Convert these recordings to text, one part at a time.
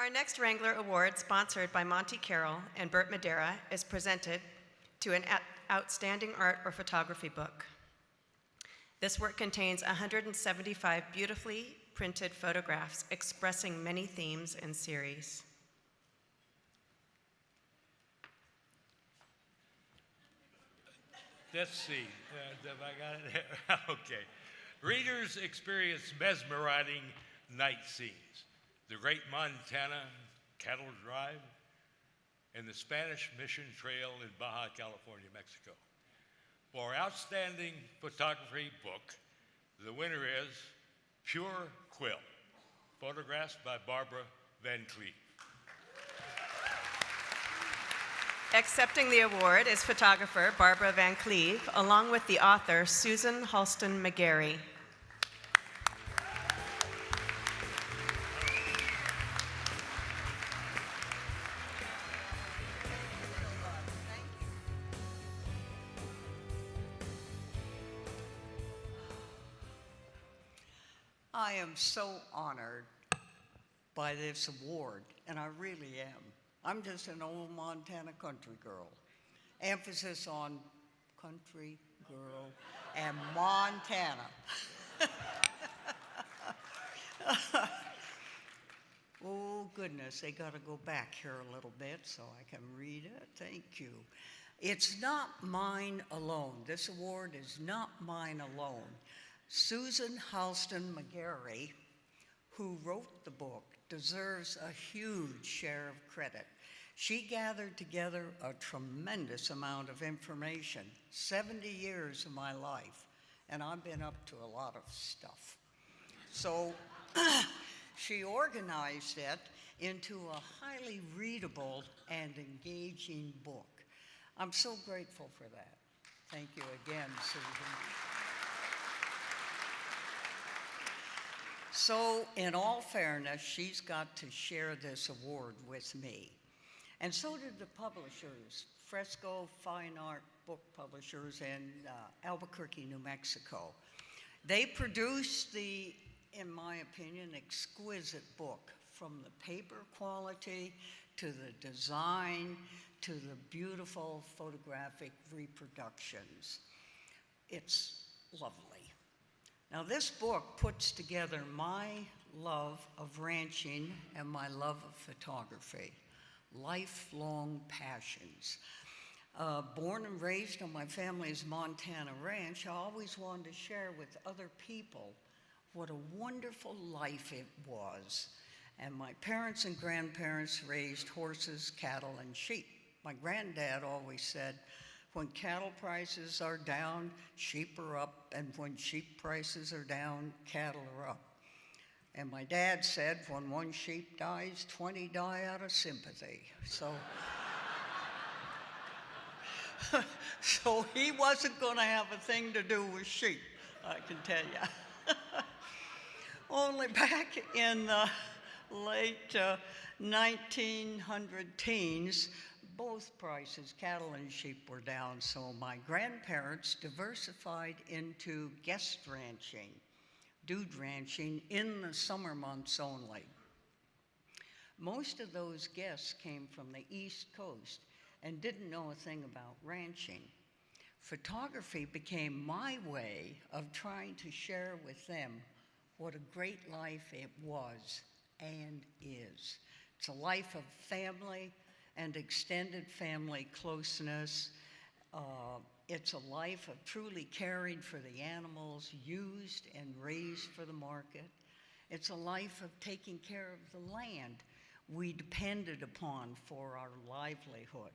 Our next Wrangler Award, sponsored by Monte Carroll and Burt Madeira, is presented to an outstanding art or photography book. This work contains 175 beautifully printed photographs expressing many themes and series. Let's see, have I got it there? Okay. Readers experience mesmerizing night scenes. The Great Montana Cattle Drive and the Spanish Mission Trail in Baja California, Mexico. For Outstanding Photography Book, the winner is Pure Quill, photographs by Barbara Van Cleve. Accepting the award is photographer Barbara Van Cleve, along with the author Susan Hallsten McGarry. I am so honored by this award, and I really am. I'm just an old Montana country girl. Emphasis on country girl and Montana. Oh goodness, they gotta go back here a little bit so I can read it. Thank you. It's not mine alone. This award is not mine alone. Susan Hallsten McGarry, who wrote the book, deserves a huge share of credit. She gathered together a tremendous amount of information, 70 years of my life, and I've been up to a lot of stuff. So she organized it into a highly readable and engaging book. I'm so grateful for that. Thank you again, Susan. So, in all fairness, she's got to share this award with me. And so did the publishers, Fresco Fine Art Book Publishers in Albuquerque, New Mexico. They produced the, in my opinion, exquisite book, from the paper quality to the design to the beautiful photographic reproductions. It's lovely. Now, this book puts together my love of ranching and my love of photography, lifelong passions. Born and raised on my family's Montana ranch, I always wanted to share with other people what a wonderful life it was. And my parents and grandparents raised horses, cattle, and sheep. My granddad always said, when cattle prices are down, sheep are up, and when sheep prices are down, cattle are up. And my dad said, when one sheep dies, 20 die out of sympathy. So, so he wasn't going to have a thing to do with sheep, I can tell you. Only back in the late 1900 teens, both prices, cattle and sheep, were down, so my grandparents diversified into guest ranching, dude ranching in the summer months only. Most of those guests came from the East Coast and didn't know a thing about ranching. Photography became my way of trying to share with them what a great life it was and is. It's a life of family and extended family closeness. It's a life of truly caring for the animals used and raised for the market. It's a life of taking care of the land we depended upon for our livelihood.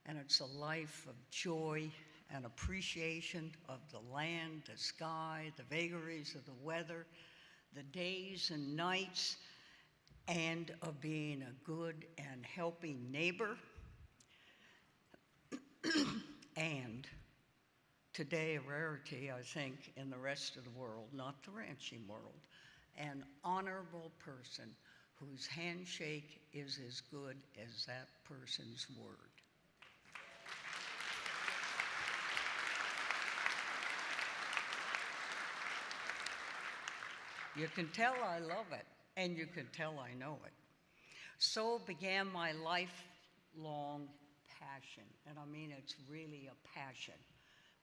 And it's a life of joy and appreciation of the land, the sky, the vagaries of the weather, the days and nights, and of being a good and helping neighbor. And today, a rarity, I think, in the rest of the world, not the ranching world, an honorable person whose handshake is as good as that person's word. You can tell I love it, and you can tell I know it. So began my lifelong passion, and I mean it's really a passion,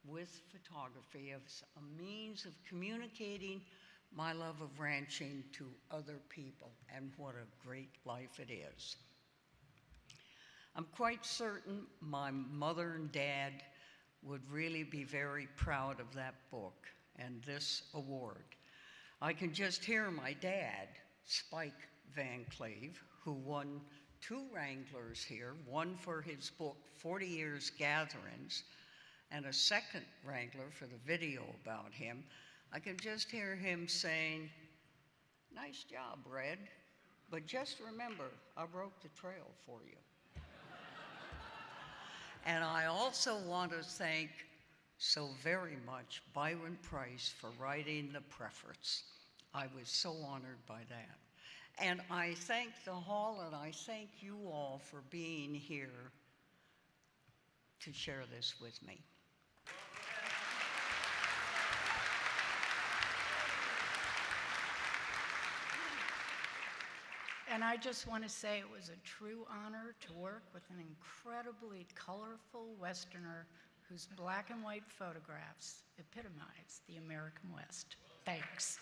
with photography as a means of communicating my love of ranching to other people, and what a great life it is. I'm quite certain my mother and dad would really be very proud of that book and this award. I can just hear my dad, Spike Van Cleve, who won 2 Wranglers here, one for his book, 40 Years Gatherings, and a second Wrangler for the video about him. I can just hear him saying, "Nice job, Red, but just remember, I broke the trail for you." And I also want to thank so very much Byron Price for writing the preface. I was so honored by that. And I thank the hall, and I thank you all for being here to share this with me. And I just want to say it was a true honor to work with an incredibly colorful Westerner whose black and white photographs epitomize the American West. Thanks.